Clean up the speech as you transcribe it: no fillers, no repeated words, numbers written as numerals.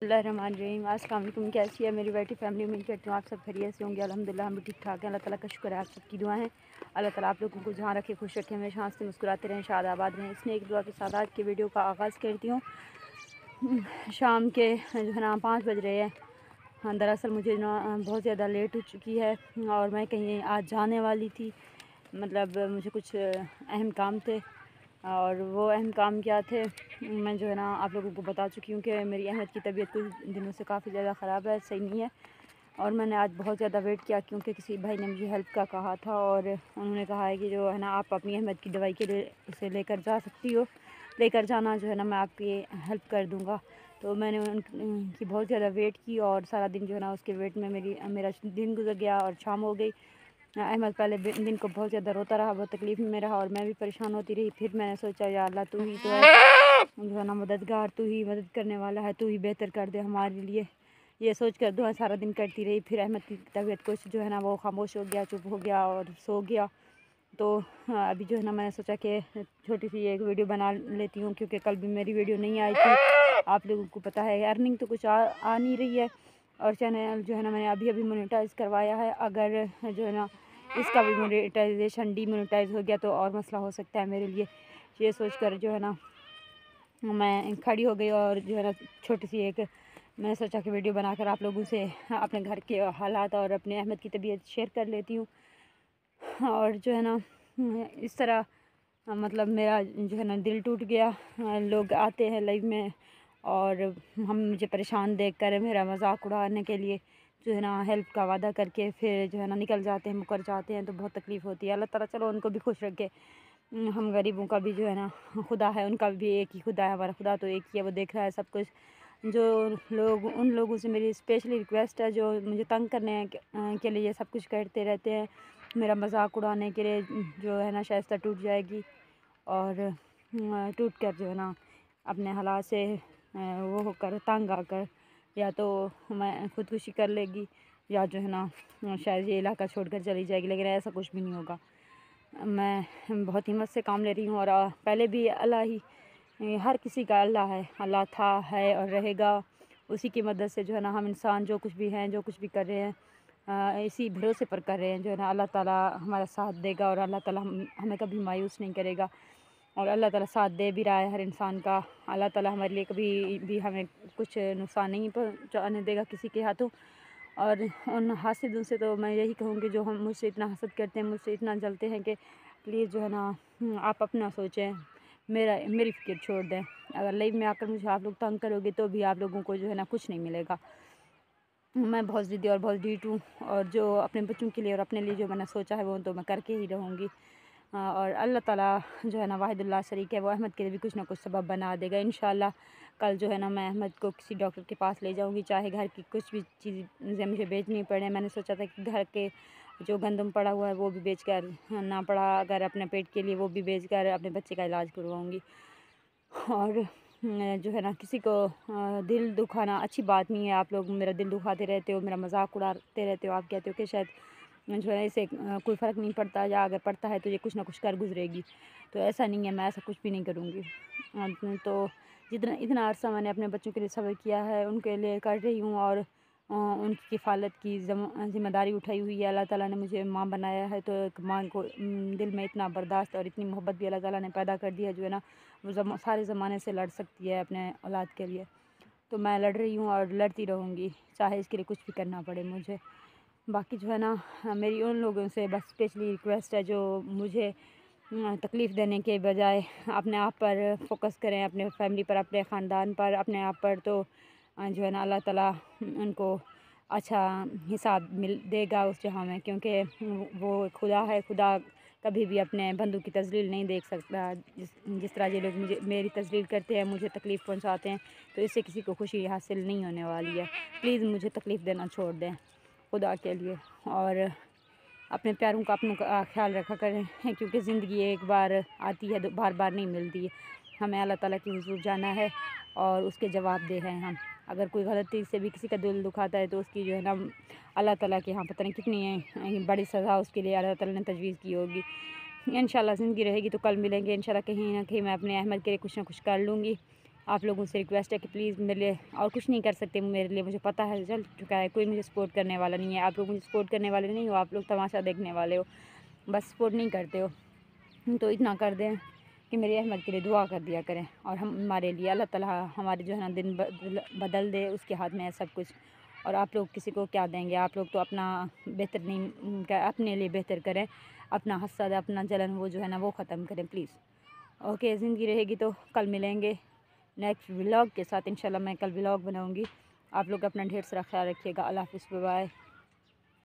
बिस्मिल्लाहिर्रहमानिर्रहीम। अस्सलाम वालेकुम। कैसी है मेरी बेटी फैमिली? उम्मीद करती हूँ आप सब खैरियत से होंगे। अल्हम्दुलिल्लाह हम भी ठीक ठाक हैं। अल्लाह ताला का शुक्र है, आप सबकी दुआ है। अल्लाह ताला आप लोगों को जहाँ रखे खुश रखे, हमेशा हंसते मुस्कुराते रहें, शाद आबाद रहें। इसने एक दुआ के साथ आज की वीडियो का आगाज़ करती हूँ। शाम के जो है ना 5 बज रहे हैं। हाँ, दरअसल मुझे ना बहुत ज़्यादा लेट हो चुकी है और मैं कहीं आज जाने वाली थी। मतलब मुझे कुछ अहम काम थे और वो अहम काम क्या थे मैं जो है ना आप लोगों को बता चुकी हूँ कि मेरी अहमद की तबीयत कुछ दिनों से काफ़ी ज़्यादा ख़राब है, सही नहीं है। और मैंने आज बहुत ज़्यादा वेट किया क्योंकि किसी भाई ने मुझे हेल्प का कहा था और उन्होंने कहा है कि जो है ना आप अपनी अहमद की दवाई के लिए उसे लेकर जा सकती हो, लेकर जाना जो है ना मैं आपकी हेल्प कर दूँगा। तो मैंने उनकी बहुत ज़्यादा वेट की और सारा दिन जो है ना उसके वेट में मेरा दिन गुजर गया और शाम हो गई। अहमद पहले दिन को बहुत ज़्यादा रोता रहा, बहुत तकलीफ़ में रहा और मैं भी परेशान होती रही। फिर मैंने सोचा या अल्लाह तू ही तो है जो है ना मददगार, तू ही मदद करने वाला है, तू ही बेहतर कर दे हमारे लिए। ये सोच कर दुआ सारा दिन करती रही। फिर अहमद की तबीयत कुछ जो है ना वो खामोश हो गया, चुप हो गया और सो गया। तो अभी जो है ना मैंने सोचा कि छोटी सी एक वीडियो बना लेती हूँ क्योंकि कल भी मेरी वीडियो नहीं आई थी। आप लोगों को पता है अर्निंग तो कुछ आ नहीं रही है और चैनल जो है ना मैंने अभी मोनेटाइज़ करवाया है। अगर जो है ना इसका भी मोनेटाइजेशन डीमोनेटाइज हो गया तो और मसला हो सकता है मेरे लिए। ये सोचकर जो है ना मैं खड़ी हो गई और जो है ना छोटी सी एक मैंने सोचा कि वीडियो बनाकर आप लोगों से अपने घर के हालात और अपने अहमद की तबीयत शेयर कर लेती हूँ। और जो है ना इस तरह मतलब मेरा जो है ना दिल टूट गया। लोग आते हैं लाइव में और मुझे परेशान देखकर मेरा मजाक उड़ाने के लिए जो है ना हेल्प का वादा करके फिर जो है ना निकल जाते हैं, मुकर जाते हैं। तो बहुत तकलीफ़ होती है। अल्लाह ताला चलो उनको भी खुश रखे। हम गरीबों का भी जो है ना खुदा है, उनका भी एक ही खुदा है, हमारा खुदा तो एक ही है, वो देख रहा है सब कुछ। जो लोग उन लोगों से मेरी स्पेशली रिक्वेस्ट है जो मुझे तंग करने के लिए सब कुछ करते रहते हैं, मेरा मजाक उड़ाने के लिए जो है ना शाइस्ता टूट जाएगी और टूट कर जो है ना अपने हालात से वो होकर तंग आकर या तो मैं ख़ुदकुशी कर लेगी या जो है ना शायद ये इलाका छोड़कर चली जाएगी। लेकिन ऐसा कुछ भी नहीं होगा। मैं बहुत हिम्मत से काम ले रही हूँ और पहले भी अल्लाह ही हर किसी का अल्लाह है, अल्लाह था है और रहेगा। उसी की मदद से जो है ना हम इंसान जो कुछ भी हैं, जो कुछ भी कर रहे हैं इसी भरोसे पर कर रहे हैं। जो है ना अल्लाह ताला हमारा साथ देगा और अल्लाह ताला हमें कभी मायूस नहीं करेगा और अल्लाह ताला साथ दे भी रहा है हर इंसान का। अल्लाह ताला हमारे लिए कभी भी हमें कुछ नुकसान नहीं पहुँचाने देगा किसी के हाथों। और उन हासिदों से तो मैं यही कहूँगी जो हम मुझसे इतना हसद करते हैं, मुझसे इतना जलते हैं कि प्लीज़ जो है ना आप अपना सोचें, मेरी फ़िक्र छोड़ दें। अगर लाइव में आकर मुझे आप लोग तंग करोगे तो भी आप लोगों को जो है ना कुछ नहीं मिलेगा। मैं बहुत ज़िद्दी और बहुत ढीठ हूँ और जो अपने बच्चों के लिए और अपने लिए जो मैंने सोचा है वो तो मैं करके ही रहूँगी। और अल्लाह ताला जो है ना वाहिदुल्लाह शरीक है, वो अहमद के लिए भी कुछ ना कुछ सबब बना देगा इंशाअल्लाह। कल जो है ना मैं अहमद को किसी डॉक्टर के पास ले जाऊँगी, चाहे घर की कुछ भी चीज़ें मुझे बेचनी पड़े। मैंने सोचा था कि घर के जो गंदम पड़ा हुआ है वो भी बेच कर ना पड़ा अगर अपने पेट के लिए वो भी बेच कर अपने बच्चे का इलाज करवाऊँगी। और जो है ना किसी को दिल दुखाना अच्छी बात नहीं है। आप लोग मेरा दिल दुखाते रहते हो, मेरा मजाक उड़ाते रहते हो। आप कहते हो कि शायद जो है इसे कोई फ़र्क नहीं पड़ता या अगर पड़ता है तो ये कुछ ना कुछ कर गुजरेगी। तो ऐसा नहीं है, मैं ऐसा कुछ भी नहीं करूँगी। तो जितना इतना अरसा मैंने अपने बच्चों के लिए सब्र किया है उनके लिए कर रही हूँ और उनकी किफ़ालत की ज़िम्मेदारी उठाई हुई है। अल्लाह ताला ने मुझे माँ बनाया है तो एक माँ को दिल में इतना बर्दाश्त और इतनी मोहब्बत भी अल्लाह ताला ने पैदा कर दी है जो है ना वो सारे ज़माने से लड़ सकती है अपने औलाद के लिए। तो मैं लड़ रही हूँ और लड़ती रहूँगी, चाहे इसके लिए कुछ भी करना पड़े मुझे। बाकी जो है ना मेरी उन लोगों से बस स्पेशली रिक्वेस्ट है जो मुझे तकलीफ़ देने के बजाय अपने आप पर फोकस करें, अपने फैमिली पर, अपने ख़ानदान पर, अपने आप पर। तो जो है ना अल्लाह ताला उनको अच्छा हिसाब देगा उस जहाँ में, क्योंकि वो खुदा है। खुदा कभी भी अपने बंदों की तज़लील नहीं देख सकता। जिस तरह ये लोग मेरी तज़लील करते हैं, मुझे तकलीफ़ पहुँचाते हैं, तो इससे किसी को खुशी हासिल नहीं होने वाली है। प्लीज़ मुझे तकलीफ़ देना छोड़ दें खुदा के लिए और अपने प्यारों का अपनों का ख्याल रखा करें क्योंकि ज़िंदगी एक बार आती है, बार बार नहीं मिलती है। हमें अल्लाह ताला की हुज़ूर जाना है और उसके जवाब दे हैं हम। अगर कोई गलती से भी किसी का दिल दुखाता है तो उसकी जो है ना अल्लाह ताला के यहाँ पता नहीं कितनी बड़ी सज़ा उसके लिए अल्लाह ताला ने तजवीज़ की होगी। इंशाल्लाह ज़िंदगी रहेगी तो कल मिलेंगे इंशाल्लाह। कहीं ना कहीं मैं अपने अहमद के लिए कुछ ना कुछ कर लूँगी। آپ لوگوں سے ریکویسٹ ہے کہ پلیز میرے لیے اور کچھ نہیں کر سکتے میرے لیے، مجھے پتہ ہے چل چکا ہے، کوئی مجھے سپورٹ کرنے والا نہیں ہے، آپ لوگ مجھے سپورٹ کرنے والے نہیں ہو، آپ لوگ تماشا دیکھنے والے ہو، بس سپورٹ نہیں کرتے ہو، تو اتنا کر دیں کہ میری احمد کے لیے دعا کر دیا کریں، اور ہمارے لیے اللہ تعالیٰ ہمارے جو ہے نا دن بدل دے، اس کے ہاتھ میں ہے سب کچھ، اور آپ لوگ کسی کو کیا دیں گے، آپ لوگ تو اپنا بہتر نہیں، اپنے لیے بہتر کریں، اپنا حسد اپنا جلن وہ جو ہے نا وہ ختم کریں پلیز۔ اوکے، زندگی رہے گی تو کل ملیں گے نیکسٹ ولاگ کے ساتھ، انشاءاللہ میں کل ولاگ بناؤں گی، آپ لوگ اپنا ڈھیر سارا خیال رکھیے گا، اللہ حافظ، بائے بائے۔